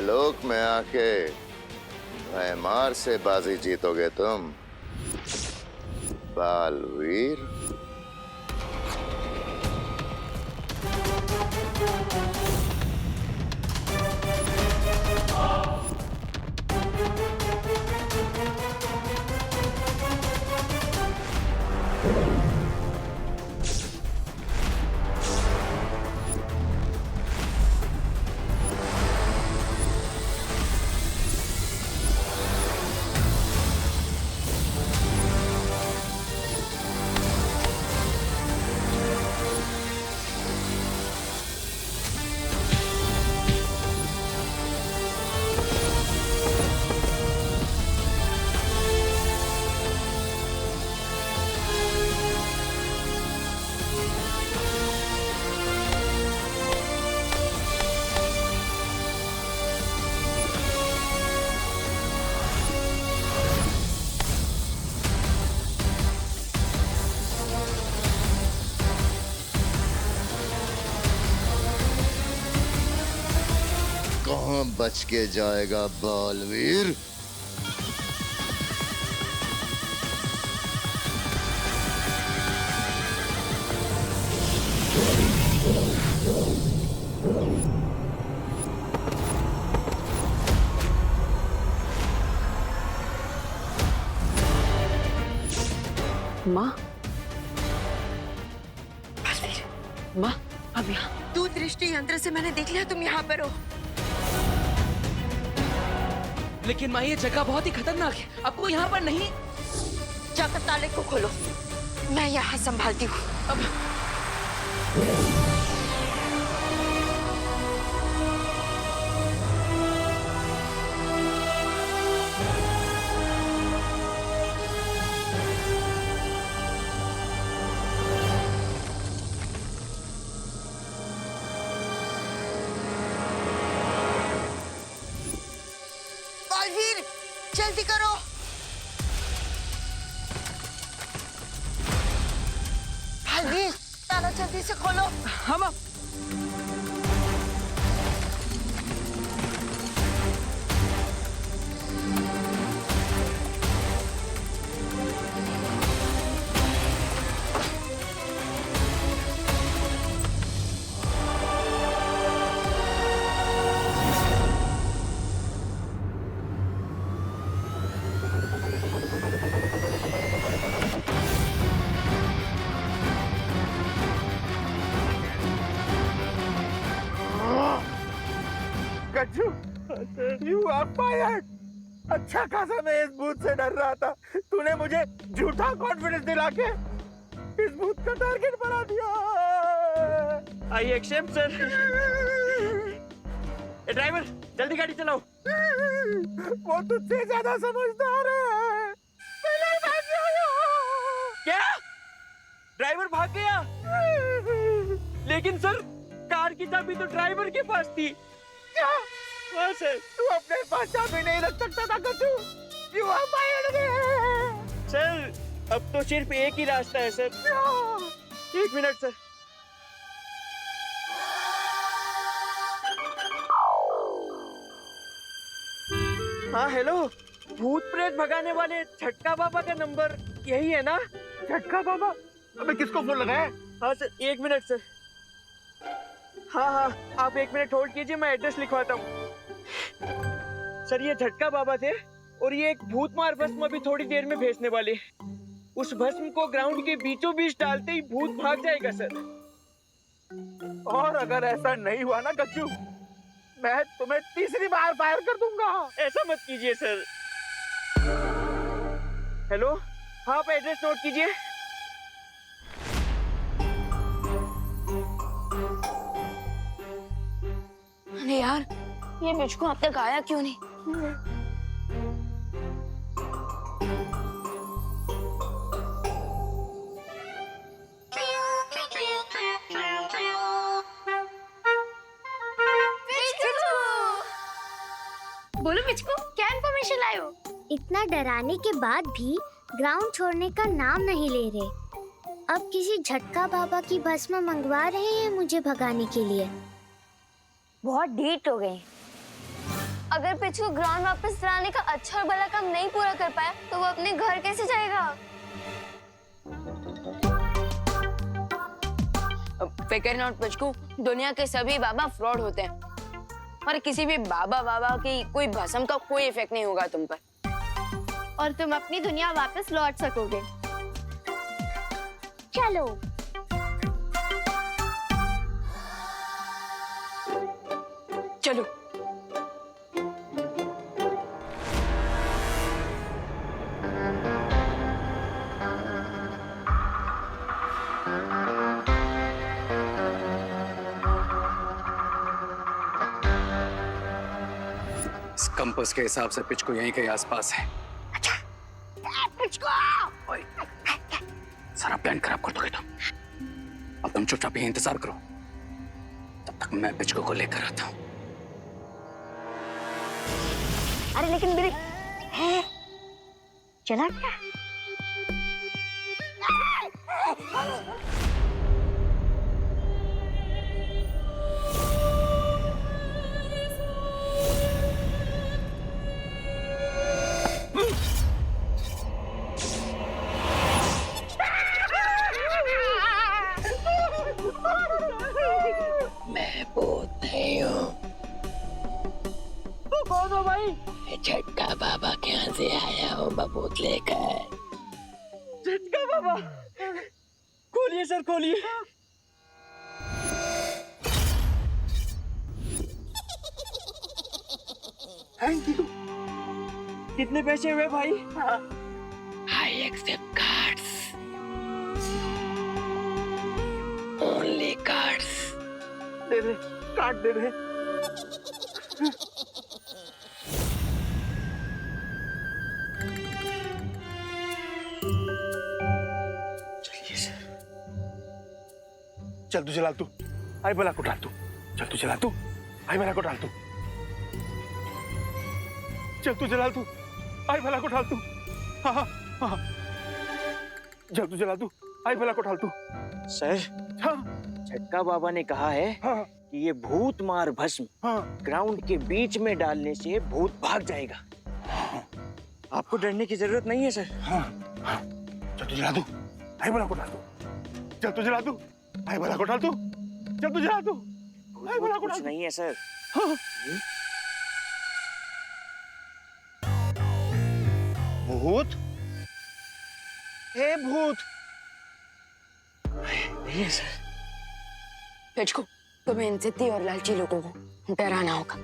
लोक में आके भयमार से बाजी जीतोगे तुम बालवीर। कहां बच के जाएगा बालवीर। माँ, माँ, अब यहाँ। तू दृष्टि यंत्र से मैंने देख लिया तुम यहाँ पर हो। लेकिन माँ, ये जगह बहुत ही खतरनाक है, आपको यहाँ पर नहीं। जाकर ताले को खोलो, मैं यहाँ संभालती हूँ। अब बालवीर, जल्दी करो। बालवीर, ताला जल्दी से खोलो। हम गज्जू, you are fired। अच्छा खासा मैं इस भूत से डर रहा था, तूने मुझे झूठा कॉन्फिडेंस दिला के इस भूत का टारगेट बना दिया। I accept sir. ड्राइवर, जल्दी गाड़ी चलाओ। वो तुझसे ज्यादा समझदार है। पहले भाग जाओ। क्या? ड्राइवर भाग गया? लेकिन सर, कार की चाबी तो ड्राइवर के पास थी। क्या? हाँ सर। तू अपने पास चाबी नहीं रख सकता था Gajju. You are fired again। Sir, अब तो सिर्फ एक ही रास्ता है सर। एक मिनट सर। हाँ हेलो, भूत प्रेत भगाने वाले झटका बाबा का नंबर यही है ना? झटका बाबा? अबे किसको फोन लगाया? हाँ सर, एक मिनट सर। हाँ हाँ, आप एक मिनट होल्ड कीजिए, मैं एड्रेस लिखवाता हूँ। सर, ये झटका बाबा थे और ये एक भूत मार भस्म अभी थोड़ी देर में भेजने वाले। उस भस्म को ग्राउंड के बीचों बीच डालते ही भूत भाग जाएगा सर। और अगर ऐसा नहीं हुआ ना गज्जू, मैं तुम्हें तीसरी बार फायर कर दूंगा। ऐसा मत कीजिए सर। हेलो, हाँ आप एड्रेस नोट कीजिए। अरे यार, ये मुझको अब तक आया क्यों नहीं? बोलो मिचको, क्या इन्फॉर्मेशन लाए हो? इतना डराने के बाद भी ग्राउंड छोड़ने का नाम नहीं ले रहे। अब किसी झटका बाबा की भस्म मंगवा रहे हैं मुझे भगाने के लिए। बहुत ढीठ हो गए। अगर पिचकू ग्राउंड वापस लाने का अच्छा और भला काम नहीं पूरा कर पाया तो वो अपने घर कैसे जाएगा? फिकर नॉट पिचकू, दुनिया के सभी बाबा फ्रॉड होते हैं और किसी भी बाबा की कोई भस्म का कोई इफेक्ट नहीं होगा तुम पर और तुम अपनी दुनिया वापस लौट सकोगे। चलो। चलो। इस कंपास के हिसाब से पिच को यहीं के आसपास है। ओए, सारा प्लान खराब कर दोगे तुम। अब तुम चुपचाप ही इंतजार करो, तब तक मैं पिचको को लेकर आता हूँ। अरे लेकिन मेरे चला क्या? मैं भूत नहीं हूँ। कौन हो भाई? झटका बाबा के यहाँ से आया हूँ बबूत लेकर। झटका बाबा, खोलिए सर खोलिए। Thank you. कितने पैसे हुए भाई? I accept cards. Only cards. दे दे, कार्ड दे दे। चलिए सर। चल तू जला तू, आई भला को डाल तू। चल तू जला तू, आई भला को डाल तू। चल तू जला तू, आई भला को डाल तू। हाँ हाँ हाँ। चल तू जला तू, आई भला को डाल तू। सर, हाँ झटका बाबा ने कहा है हाँ कि ये भूत मार भस्म हाँ। ग्राउंड के बीच में डालने से भूत भाग जाएगा। आपको डरने की जरूरत नहीं है सर। हाँ हाँ। चल तू जला तू, आई भला को डाल तू। चल तू जला तू, आई भला को डाल तू। चल तू जला तू, आई भला को डाल कुछ तू। नहीं है सर। हाँ। भूत? हे भूत? नहीं है सर। पिचकू, तुम्हें इन जिद्दी और लालची लोगों को डराना होगा।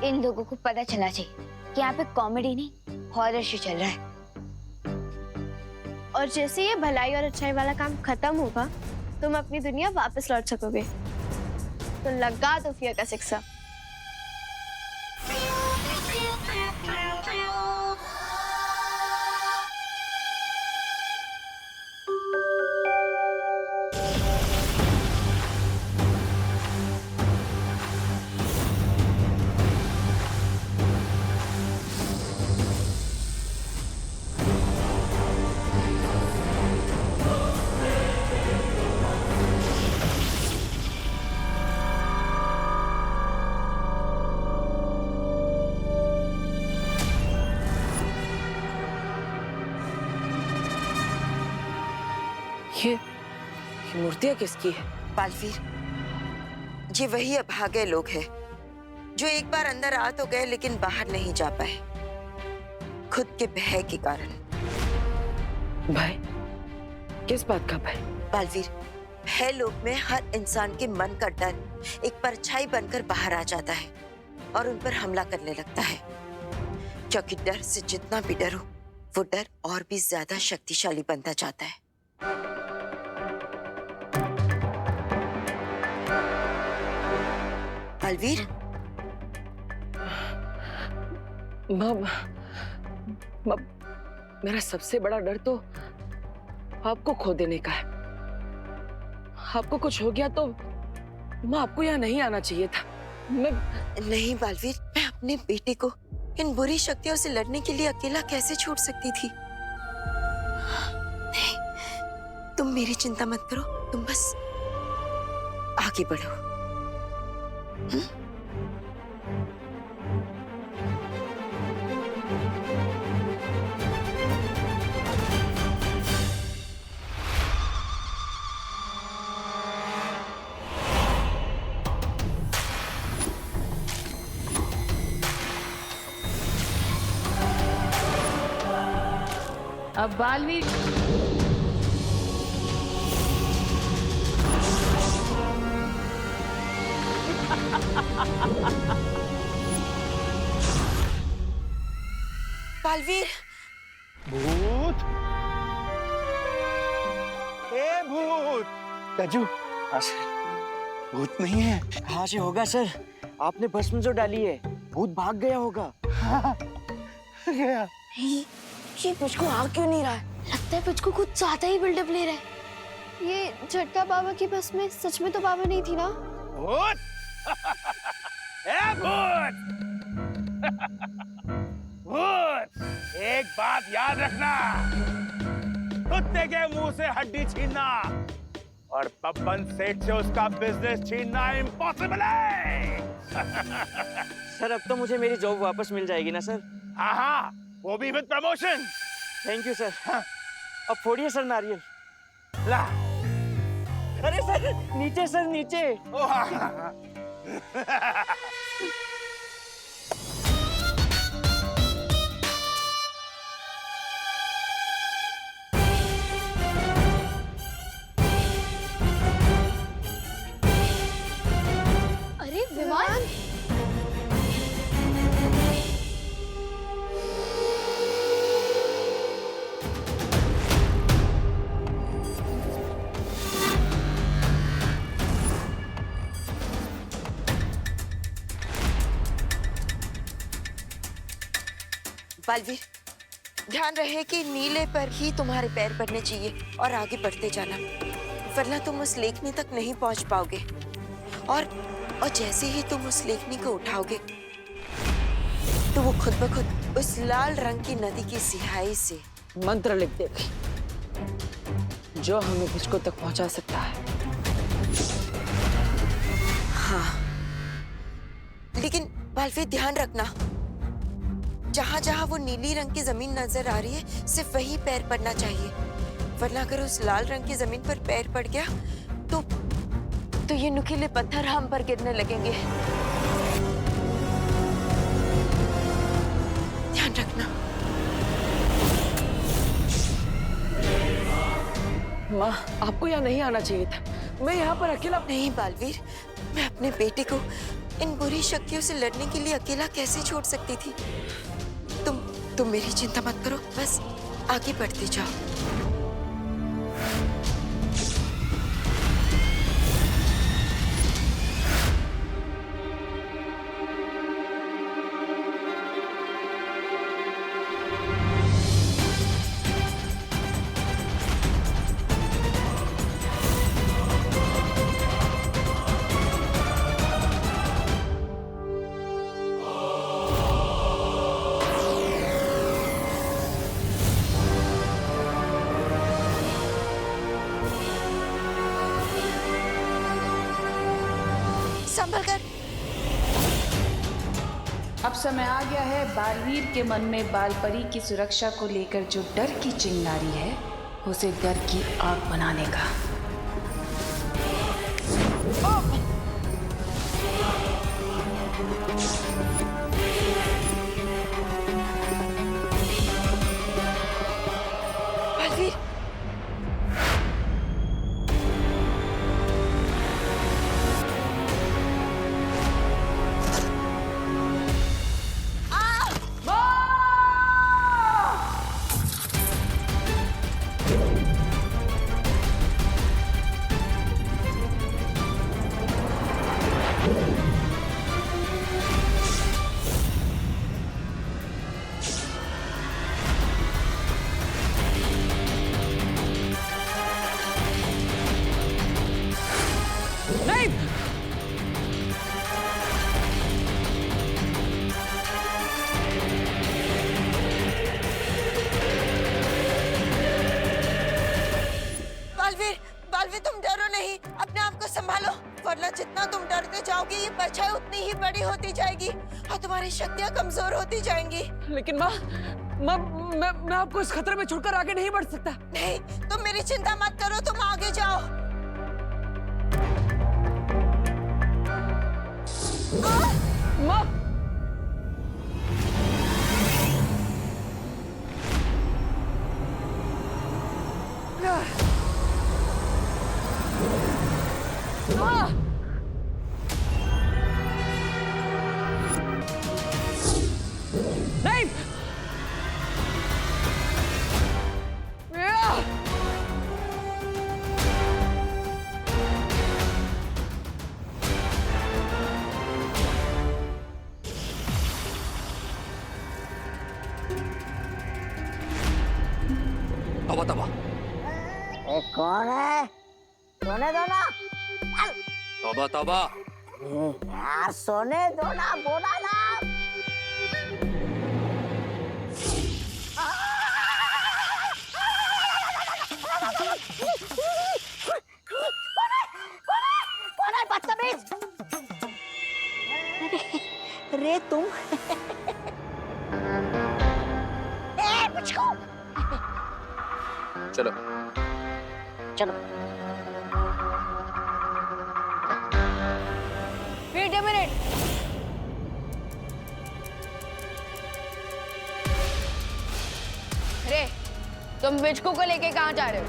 इन लोगों को पता चला चाहिए कि यहाँ पे कॉमेडी नहीं हॉरर शो चल रहा है। और जैसे ये भलाई और अच्छाई वाला काम खत्म होगा तुम अपनी दुनिया वापस लौट सकोगे। तो लगा दो फियर का शिक्षा। ये मूर्तियाँ किसकी है? बालवीर, ये वही अभागे लोग हैं जो एक बार अंदर आ तो गए लेकिन बाहर नहीं जा पाए, खुद के भय के कारण। भाई, किस बात का भाई? बालवीर, भय लोग में हर इंसान के मन का डर एक परछाई बनकर बाहर आ जाता है और उन पर हमला करने लगता है, क्योंकि डर से जितना भी डरो वो डर और भी ज्यादा शक्तिशाली बनता जाता है। बालवीर, मेरा सबसे बड़ा डर तो आपको खो देने का है। आपको कुछ हो गया तो माँ, आपको यहाँ नहीं आना चाहिए था। नहीं बालवीर, मैं अपने बेटे को इन बुरी शक्तियों से लड़ने के लिए अकेला कैसे छोड़ सकती थी? नहीं, तुम मेरी चिंता मत करो, तुम बस आगे बढ़ो। अब बालवीर बालवीर, भूत, ए भूत। गज्जू, भूत नहीं है। कहाँ से होगा सर? आपने भस्म जो डाली है, भूत भाग गया होगा। गया। ये पुचकू आ क्यों नहीं रहा है? लगता है पुचकू कुछ ज्यादा ही बिल्डअप ले रहा है। ये झटका बाबा की बस में सच में तो बाबा नहीं थी ना? भूत, ए भूत, भूत, एक बात याद रखना, कुत्ते के मुंह से हड्डी छीनना और पप्पन सेठ से उसका बिजनेस छीनना इम्पॉसिबल है। सर अब तो मुझे मेरी जॉब वापस मिल जाएगी ना सर? हाँ, वो भी with promotion. Thank you sir. अब फोड़िए सर नारियल। ला। अरे सर नीचे सर नीचे। ओ हाँ। अरे विमान, बालवीर, ध्यान रहे कि नीले पर ही तुम्हारे पैर पड़ने चाहिए और आगे बढ़ते जाना, वरना तुम उस लेखनी तक नहीं पहुंच पाओगे। और जैसे ही तुम उस लेखनी को उठाओगे तो वो खुद ब खुद उस लाल रंग की नदी की सिहाई से मंत्र लिख देगी जो हमें पुचकू तक पहुंचा सकता है। हाँ, लेकिन बालवीर ध्यान रखना, जहां जहां वो नीली रंग की जमीन नजर आ रही है सिर्फ वही पैर पड़ना चाहिए, वरना अगर उस लाल रंग की जमीन पर पैर पड़ गया तो ये नुकीले पत्थर हम पर गिरने लगेंगे। ध्यान रखना। माँ, आपको यहाँ नहीं आना चाहिए था। मैं यहाँ पर अकेला नहीं बालवीर, मैं अपने बेटे को इन बुरी शक्तियों से लड़ने के लिए अकेला कैसे छोड़ सकती थी? तुम मेरी चिंता मत करो, बस आगे बढ़ते जाओ। संभल कर। अब समय आ गया है बालवीर के मन में बालपरी की सुरक्षा को लेकर जो डर की चिंगारी है उसे डर की आग बनाने का। बालवीर, बालवीर तुम डरो नहीं, अपने आप को संभालो, वरना जितना तुम डरते जाओगे ये परछाई उतनी ही बड़ी होती जाएगी और तुम्हारी शक्तियां कमजोर होती जाएंगी। लेकिन माँ, मैं आपको इस खतरे में छोड़कर आगे नहीं बढ़ सकता। नहीं, तुम मेरी चिंता मत करो, तुम आगे जाओ। माँ, कौन है? सोने दो ना। तौबा तौबा। यार सोने दो ना, बोला ना। कौन है बदतमीज? रे तुम। ए पिचकू। चलो चलो। Wait a minute. अरे तुम बिचकू को लेके कहाँ जा रहे हो?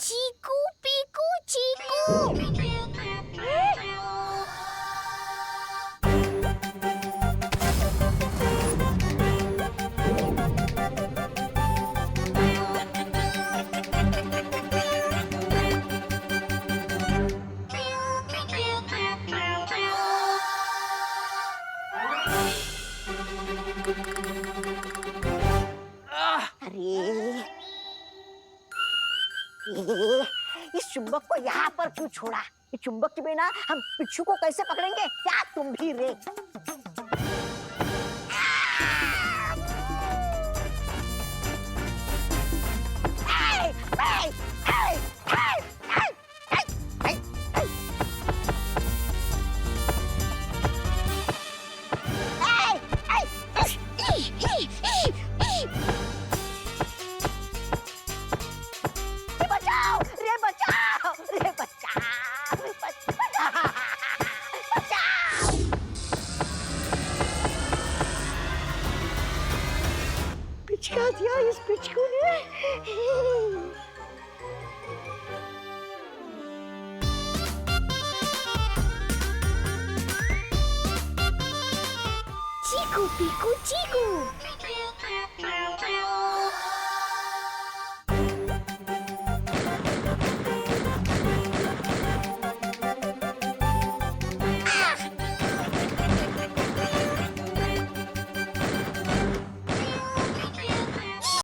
चीकू पीकू चीकू। अरे इस चुंबक को यहाँ पर क्यों छोड़ा? ये चुंबक के बिना हम पिच्चू को कैसे पकड़ेंगे? क्या तुम भी रे?